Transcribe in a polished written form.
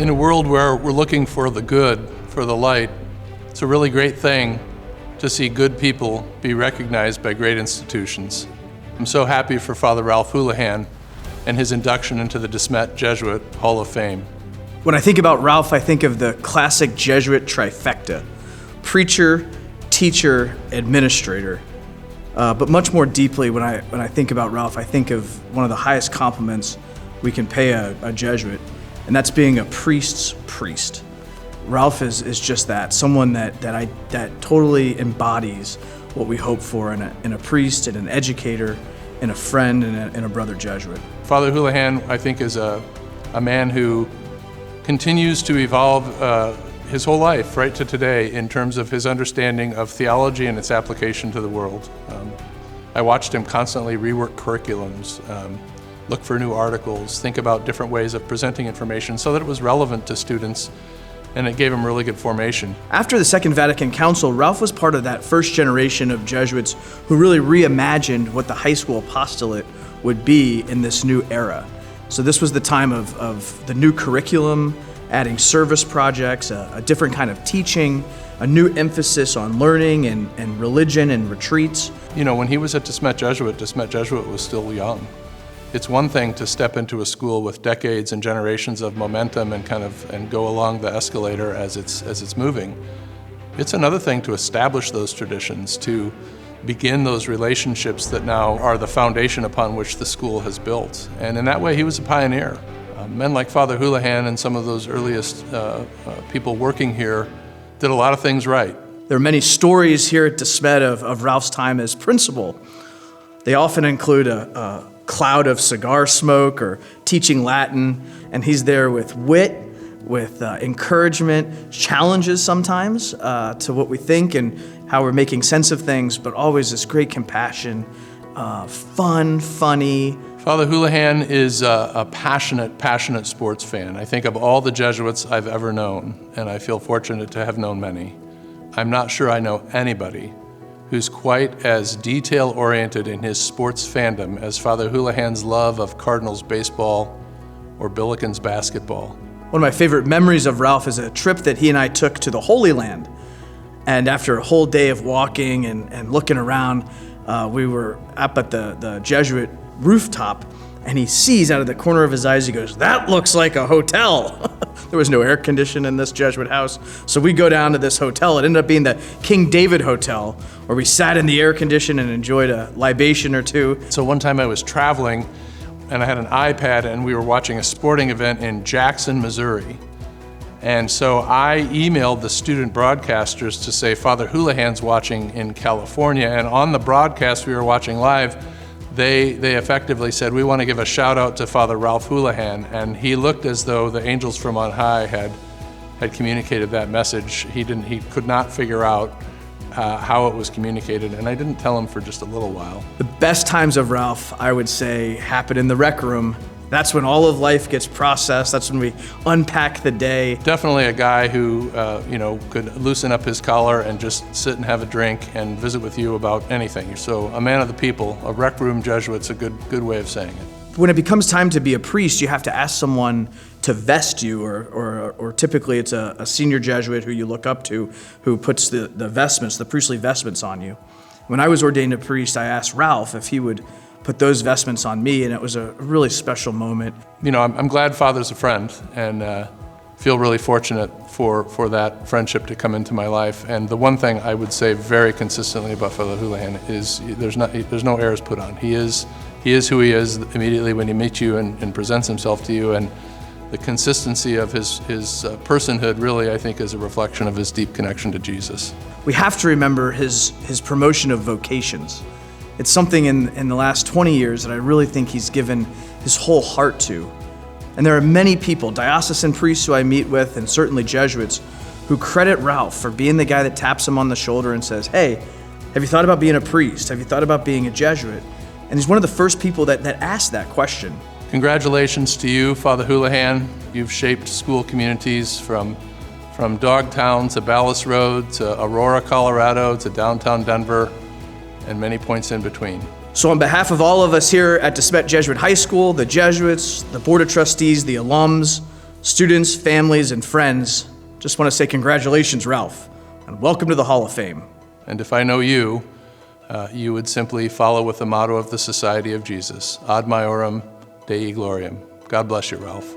In a world where we're looking for the good, for the light, it's a really great thing to see good people be recognized by great institutions. I'm so happy for Father Ralph Houlihan and his induction into the Smet Jesuit Hall of Fame. When I think about Ralph, I think of the classic Jesuit trifecta: preacher, teacher, administrator. But much more deeply, when I think about Ralph, I think of one of the highest compliments we can pay a Jesuit, and that's being a priest's priest. Ralph is just that, someone that totally embodies what we hope for in a priest, in an educator, in a friend, and a brother Jesuit. Father Houlihan, I think, is a man who continues to evolve his whole life right to today in terms of his understanding of theology and its application to the world. I watched him constantly rework curriculums, look for new articles, think about different ways of presenting information so that it was relevant to students, and it gave him really good formation. After the Second Vatican Council, Ralph was part of that first generation of Jesuits who really reimagined what the high school apostolate would be in this new era. So this was the time of the new curriculum, adding service projects, a different kind of teaching, a new emphasis on learning and religion and retreats. You know, when he was at Smet Jesuit was still young. It's one thing to step into a school with decades and generations of momentum and go along the escalator as it's moving. It's another thing to establish those traditions, to begin those relationships that now are the foundation upon which the school has built. And in that way, he was a pioneer. Men like Father Houlihan and some of those earliest people working here did a lot of things right. There are many stories here at Smet of Ralph's time as principal. They often include a cloud of cigar smoke or teaching Latin, and he's there with wit, with encouragement, challenges sometimes to what we think and how we're making sense of things, but always this great compassion, funny. Father Houlihan is a passionate sports fan. I think of all the Jesuits I've ever known, and I feel fortunate to have known many. I'm not sure I know anybody who's quite as detail-oriented in his sports fandom as Father Houlihan's love of Cardinals baseball or Billikens basketball. One of my favorite memories of Ralph is a trip that he and I took to the Holy Land. And after a whole day of walking and looking around, we were up at the Jesuit rooftop, and he sees out of the corner of his eyes, he goes, "That looks like a hotel." There was no air conditioning in this Jesuit house, so we go down to this hotel. It ended up being the King David Hotel, where we sat in the air condition and enjoyed a libation or two. So one time I was traveling, and I had an iPad, and we were watching a sporting event in Jackson, Missouri. And so I emailed the student broadcasters to say Father Houlihan's watching in California, and on the broadcast we were watching live, they effectively said, "We want to give a shout out to Father Ralph Houlihan," and he looked as though the angels from on high had communicated that message. He could not figure out how it was communicated, and I didn't tell him for just a little while. The best times of Ralph, I would say, happen in the rec room. That's when all of life gets processed. That's when we unpack the day. Definitely a guy who, could loosen up his collar and just sit and have a drink and visit with you about anything. So a man of the people, a rec room Jesuit's a good way of saying it. When it becomes time to be a priest, you have to ask someone to vest you, or typically it's a senior Jesuit who you look up to who puts the vestments, the priestly vestments on you. When I was ordained a priest, I asked Ralph if he would put those vestments on me, and it was a really special moment. You know, I'm glad Father's a friend, and feel really fortunate for that friendship to come into my life. And the one thing I would say very consistently about Father Houlihan is there's no airs put on. He is who he is immediately when he meets you and presents himself to you, and the consistency of his personhood really, I think, is a reflection of his deep connection to Jesus. We have to remember his promotion of vocations. It's something in the last 20 years that I really think he's given his whole heart to. And there are many people, diocesan priests who I meet with, and certainly Jesuits, who credit Ralph for being the guy that taps him on the shoulder and says, "Hey, have you thought about being a priest? Have you thought about being a Jesuit?" And he's one of the first people that asked that question. Congratulations to you, Father Houlihan. You've shaped school communities from Dogtown to Ballas Road to Aurora, Colorado to downtown Denver, and many points in between. So on behalf of all of us here at Smet Jesuit High School, the Jesuits, the Board of Trustees, the alums, Students, families, and friends, just want to say congratulations, Ralph, and welcome to the Hall of Fame. And if I know you, you would simply follow with the motto of the Society of Jesus, Ad Maiorem Dei Gloriam. God bless you, Ralph.